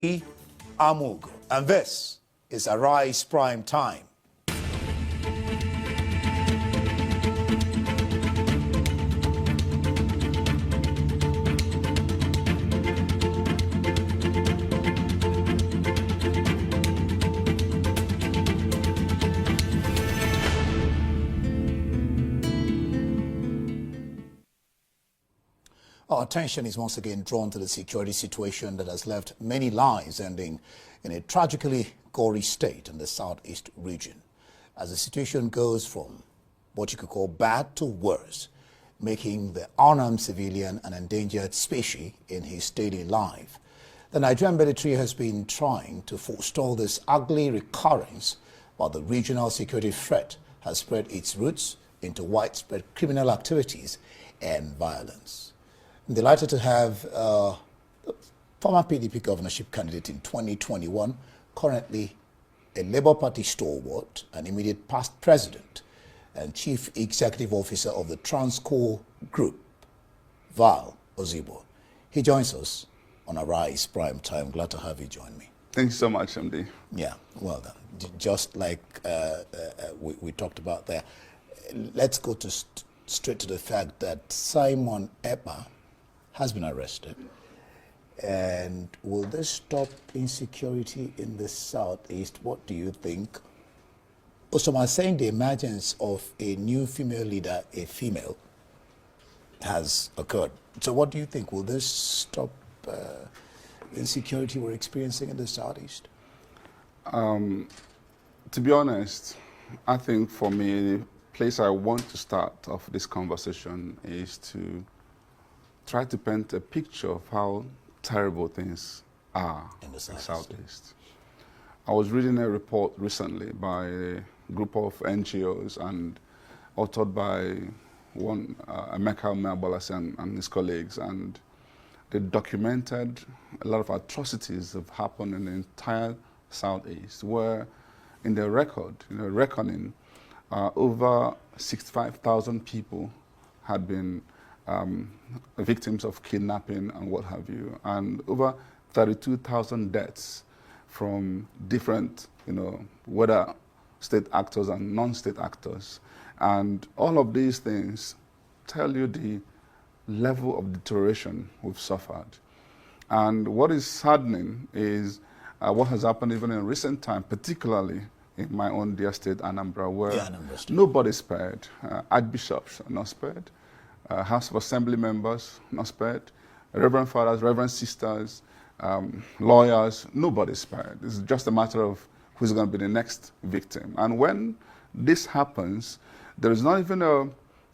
Amaugo. And this is Arise Primetime. Our attention is once again drawn to the security situation that has left many lives ending in a tragically gory state in the southeast region. As the situation goes from what you could call bad to worse, making the unarmed civilian an endangered species in his daily life, the Nigerian military has been trying to forestall this ugly recurrence, while the regional security threat has spread its roots into widespread criminal activities and violence. I'm delighted to have the former PDP governorship candidate in 2021, currently a Labour Party stalwart, an immediate past president and chief executive officer of the Transcorp Group, Valentine Ozigbo. He joins us on Arise Primetime. Glad to have you join me. Thank you so much, Ndee. Yeah, well done. Just like we talked about there, let's go straight to the fact that Simon Ekpa has been arrested. And will this stop insecurity in the southeast? What do you think? Also, I'm saying the emergence of a new female leader, a female, has occurred. So what do you think? Will this stop insecurity we're experiencing in the southeast? To be honest, I think for me, the place I want to start off this conversation is to try to paint a picture of how terrible things are in the southeast. I was reading a report recently by a group of NGOs and authored by one Emeka Umeabolase and his colleagues, and they documented a lot of atrocities that have happened in the entire southeast, where in their record, reckoning, over 65,000 people had been victims of kidnapping and what have you, and over 32,000 deaths from different, whether state actors and non-state actors. And all of these things tell you the level of deterioration we've suffered. And what is saddening is what has happened even in recent time, particularly in my own dear state, Anambra, where nobody's spared. Archbishops are not spared. House of Assembly members, not spared, Reverend Fathers, Reverend Sisters, lawyers, nobody's spared. It's just a matter of who's going to be the next victim. And when this happens, there is not even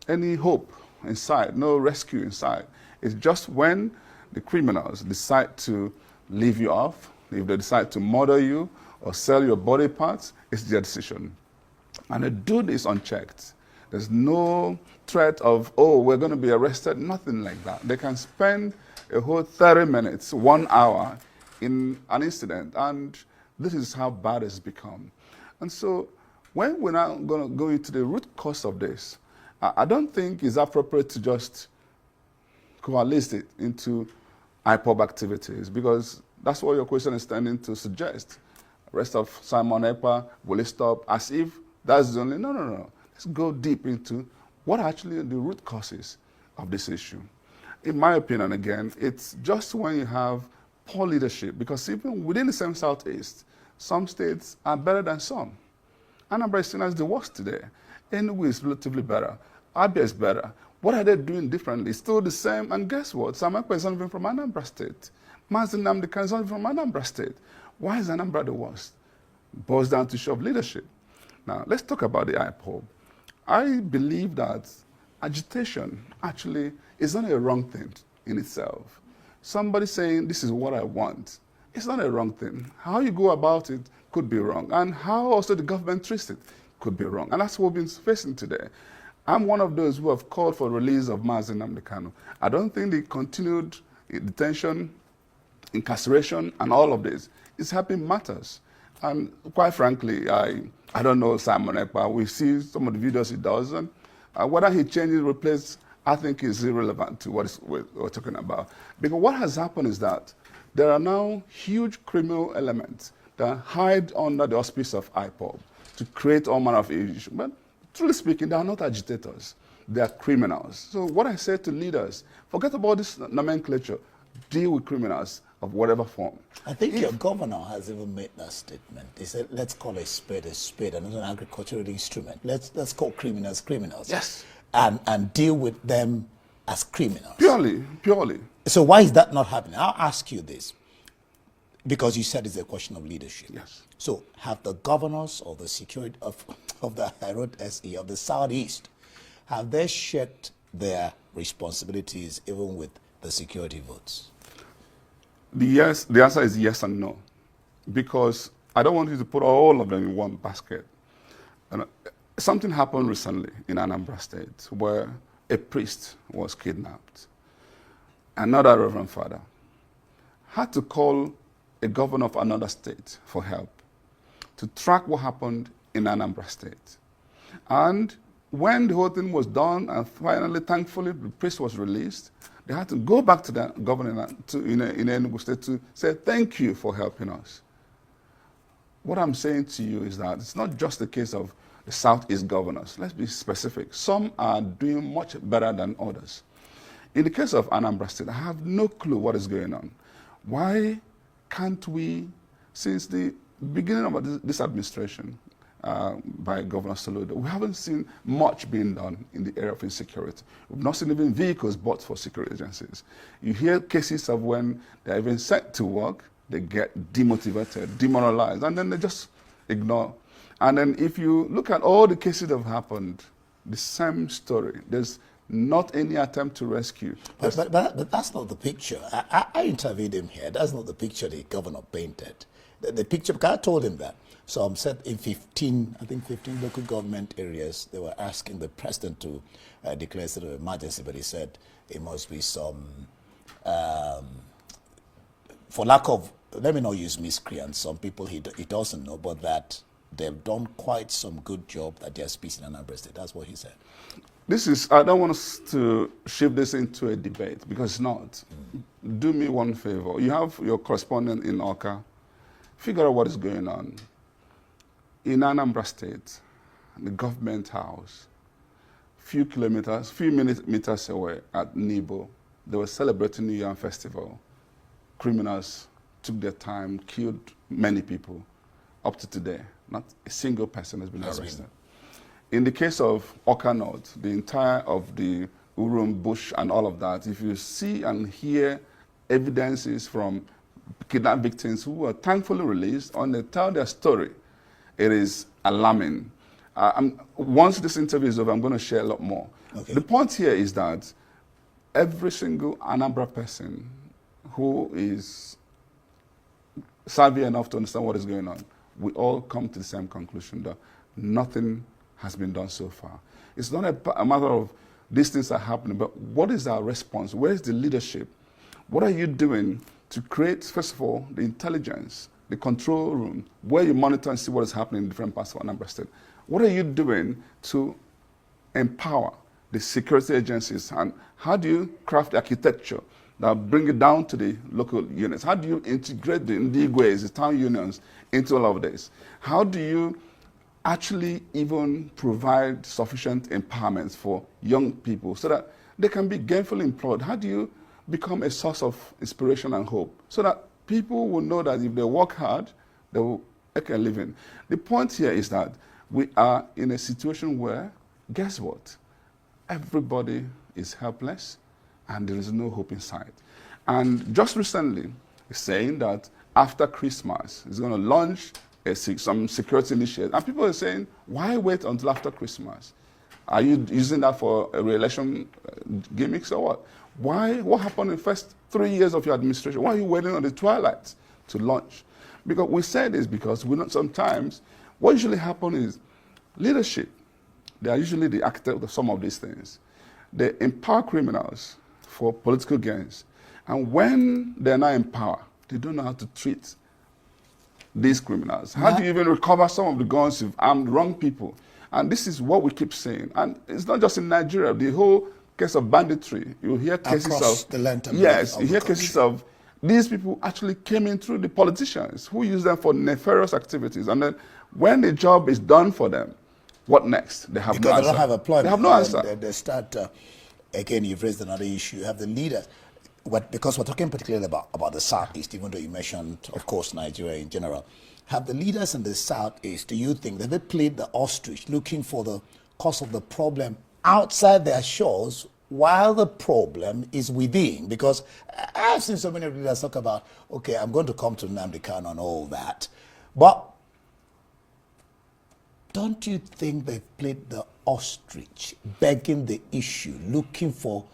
any hope in sight, no rescue in sight. It's just when the criminals decide to leave you off, if they decide to murder you or sell your body parts, it's their decision. And they do this unchecked. There's no threat of, oh, we're going to be arrested, nothing like that. They can spend a whole 30 minutes, 1 hour in an incident, and this is how bad it's become. And so when we're now going to go into the root cause of this, I don't think it's appropriate to just coalesce it into IPOB activities, because that's what your question is tending to suggest. Arrest of Simon Ekpa, will it stop? As if that's the only, no. Let's go deep into what are actually the root causes of this issue. In my opinion, again, it's just when you have poor leadership, because even within the same Southeast, some states are better than some. Anambra is seen as the worst today. Enugu is relatively better. Abia is better. What are they doing differently? Still the same, and guess what? Sam Ekpa is not even from Anambra State. Nnamdi Kanu is not even from Anambra State. Why is Anambra the worst? It boils down to issue of leadership. Now, let's talk about the IPOB. I believe that agitation actually is not a wrong thing in itself. Somebody saying, this is what I want, it's not a wrong thing. How you go about it could be wrong, and how also the government treats it could be wrong. And that's what we've been facing today. I'm one of those who have called for the release of Nnamdi Kanu. I don't think the continued detention, incarceration, and all of this is helping matters. And quite frankly, I don't know Simon Ekpa. We see some of the videos he does, and whether he changes, replaces, I think is irrelevant to what we're talking about. Because what has happened is that there are now huge criminal elements that hide under the auspice of IPOB to create all manner of issues. But truly speaking, they are not agitators. They are criminals. So what I say to leaders, forget about this nomenclature. Deal with criminals of whatever form. I think your governor has even made that statement. He said, let's call a spade, and not an agricultural instrument. Let's call criminals criminals. Yes. And deal with them as criminals. Purely. So why is that not happening? I'll ask you this. Because you said it's a question of leadership. Yes. So have the governors of the security of the I wrote SE of the Southeast, have they shared their responsibilities even with the security votes? The answer is yes and no. Because I don't want you to put all of them in one basket. And something happened recently in Anambra State where a priest was kidnapped. Another reverend father had to call a governor of another state for help to track what happened in Anambra State. And when the whole thing was done and finally, thankfully, the priest was released, they had to go back to the governor in Enugu State to say, thank you for helping us. What I'm saying to you is that it's not just the case of the Southeast governors. Let's be specific. Some are doing much better than others. In the case of Anambra State, I have no clue what is going on. Why can't we, since the beginning of this administration by Governor Soludo, we haven't seen much being done in the area of insecurity. We've not seen even vehicles bought for security agencies. You hear cases of when they're even sent to work, they get demotivated, demoralized, and then they just ignore. And then if you look at all the cases that have happened, the same story. There's not any attempt to rescue. But that's not the picture. I interviewed him here. That's not the picture the governor painted. The picture, because I told him that. So I'm said in 15 local government areas, they were asking the president to declare a state of emergency, but he said it must be some, for lack of, let me not use miscreants, some people he doesn't know, but that they've done quite some good job that there's peace in Anambra State. That's what he said. I don't want us to shift this into a debate, because it's not. Do me one favor. You have your correspondent in Awka. Figure out what is going on. In Anambra State, the government house, few meters away at Nibo, they were celebrating New Year Festival. Criminals took their time, killed many people. Up to today, not a single person has been arrested. In the case of Awka North, the entire of the Urum bush and all of that, if you see and hear evidences from kidnapped victims who were thankfully released, and they tell their story, it is alarming. Once this interview is over, I'm going to share a lot more. Okay. The point here is that every single Anambra person who is savvy enough to understand what is going on, we all come to the same conclusion that nothing has been done so far. It's not a matter of these things are happening, but what is our response? Where is the leadership? What are you doing to create, first of all, the intelligence, the control room, where you monitor and see what is happening in different parts of Anambra State? What are you doing to empower the security agencies? And how do you craft the architecture that bring it down to the local units? How do you integrate the Ndee, the town unions, into all of this? How do you actually even provide sufficient empowerment for young people so that they can be gainfully employed? How do you become a source of inspiration and hope so that people will know that if they work hard, they will make a living? The point here is that we are in a situation where, guess what? Everybody is helpless and there is no hope in sight. And just recently, it's saying that after Christmas, it's going to launch some security initiative. And people are saying, why wait until after Christmas? Are you using that for a re-election gimmicks or what? Why? What happened in the first 3 years of your administration? Why are you waiting on the twilight to launch? Because we say this because we know sometimes what usually happens is leadership. They are usually the architect of some of these things. They empower criminals for political gains. And when they're not empowered, they don't know how to treat these criminals. How do you even recover some of the guns you've armed wrong people? And this is what we keep saying. And it's not just in Nigeria. The whole case of banditry, you hear cases across of the length and yes, of you hear the cases country. of these people actually came in through the politicians who use them for nefarious activities. And then when the job is done for them, what next? They have no answer. Because they don't have employment. They have no answer. They start, again, you've raised another issue. You have the leaders. Because we're talking particularly about the Southeast, even though you mentioned, of course, Nigeria in general. Have the leaders in the Southeast, do you think, that they played the ostrich looking for the cause of the problem outside their shores while the problem is within? Because I've seen so many leaders talk about, okay, I'm going to come to Nnamdi Kanu and all that. But don't you think they've played the ostrich, begging the issue, looking for,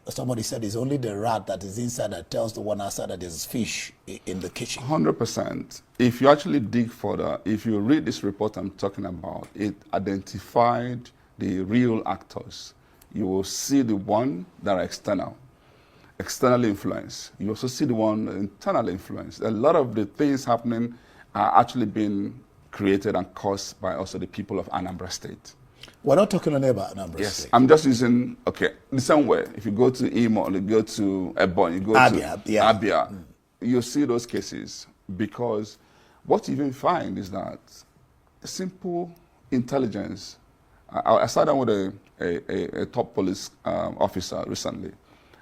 somebody said it's only the rat that is inside that tells the one outside that there's fish in the kitchen? 100%. If you actually dig further, if you read this report I'm talking about, it identified the real actors. You will see the one that are externally influenced. You also see the one internally influenced. A lot of the things happening are actually being created and caused by also the people of Anambra State. We're not talking only about Anambra State. I'm just using, the same way. If you go to Imo, you go to Ebon, you go to Abia, you see those cases, because what you even find is that simple intelligence. I sat down with a top police officer recently,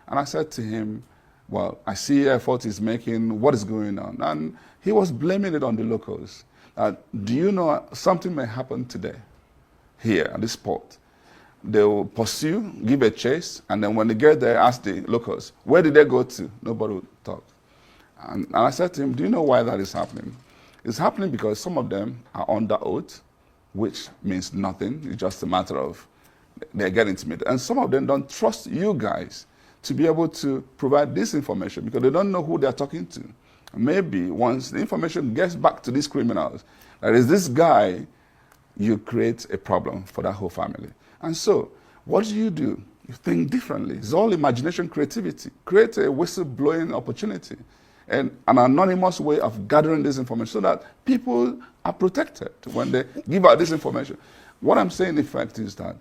and I said to him, well, I see effort is making, what is going on? And he was blaming it on the locals. Do you know something may happen today here at this port? They will pursue, give a chase, and then when they get there, ask the locals, where did they go to? Nobody will talk. And I said to him, do you know why that is happening? It's happening because some of them are under oath, which means nothing. It's just a matter of they're getting intimidated. And some of them don't trust you guys to be able to provide this information because they don't know who they're talking to. Maybe once the information gets back to these criminals, that is this guy, you create a problem for that whole family. And so, what do? You think differently. It's all imagination, creativity. Create a whistleblowing opportunity and an anonymous way of gathering this information so that people are protected when they give out this information. What I'm saying, in fact, is that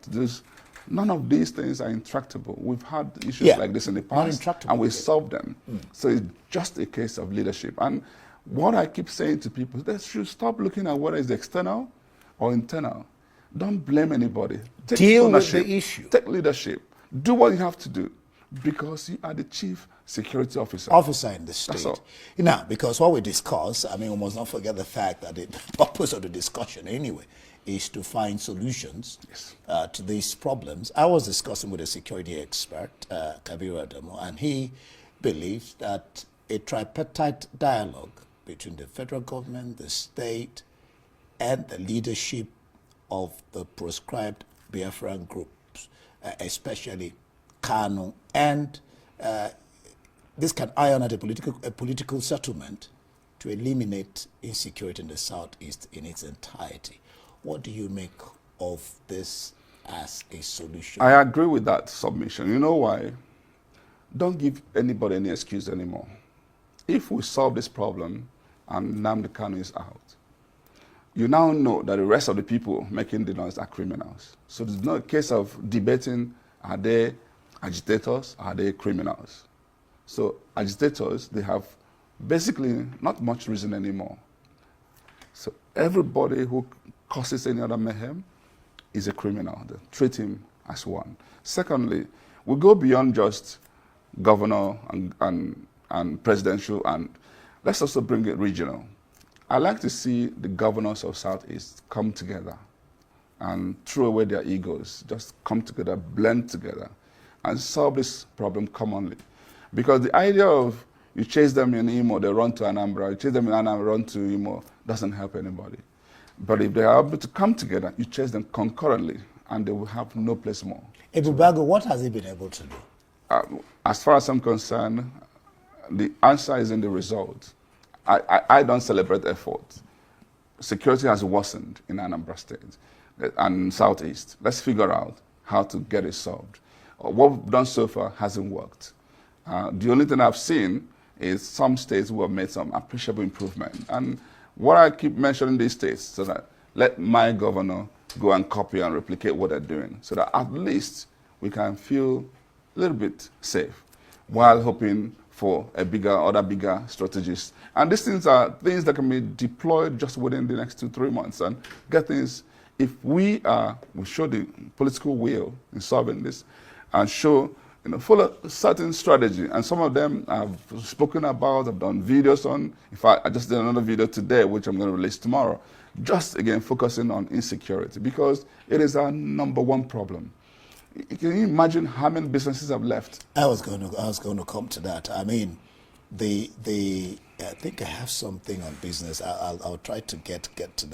none of these things are intractable. We've had issues like this in the past, and we solved them. So it's just a case of leadership. And what I keep saying to people is they should stop looking at whether it's external or internal. Don't blame anybody. Deal with the issue. Take leadership. Do what you have to do because you are the chief security officer. Officer in the state. That's all. Now, because what we discuss, I mean, we must not forget the fact that the purpose of the discussion anyway is to find solutions to these problems. I was discussing with a security expert, Kabiru Adamu, and he believes that a tripartite dialogue between the federal government, the state, and the leadership of the proscribed Biafran groups, especially Kanu, and this can iron out a political settlement to eliminate insecurity in the Southeast in its entirety. What do you make of this as a solution? I agree with that submission. You know why? Don't give anybody any excuse anymore. If we solve this problem and Nnamdi Kanu is out, you now know that the rest of the people making the noise are criminals. So there's no case of debating, are they agitators, are they criminals? So agitators, they have basically not much reason anymore. So everybody who causes any other mayhem is a criminal. They treat him as one. Secondly, we go beyond just governor and presidential, and let's also bring it regional. I like to see the governors of Southeast come together and throw away their egos, just come together, blend together, and solve this problem commonly. Because the idea of you chase them in Imo, they run to Anambra, you chase them in Anambra, run to Imo, doesn't help anybody. But if they are able to come together, you chase them concurrently, and they will have no place more. Ebubago, what has he been able to do? As far as I'm concerned, the answer is in the result. I don't celebrate effort. Security has worsened in Anambra State and Southeast. Let's figure out how to get it solved. What we've done so far hasn't worked. The only thing I've seen is some states who have made some appreciable improvement. And what I keep mentioning these states, so that let my governor go and copy and replicate what they're doing, so that at least we can feel a little bit safe, while hoping for other bigger strategies. And these things are things that can be deployed just within the next 2-3 months and get things. If we show the political will in solving this and show, follow a certain strategy, and some of them I've spoken about, I've done videos on. In fact, I just did another video today, which I'm going to release tomorrow, just again focusing on insecurity, because it is our #1 problem. Can you imagine how many businesses have left? I was going to come to that. I mean, I think I have something on business. I'll try to get to that.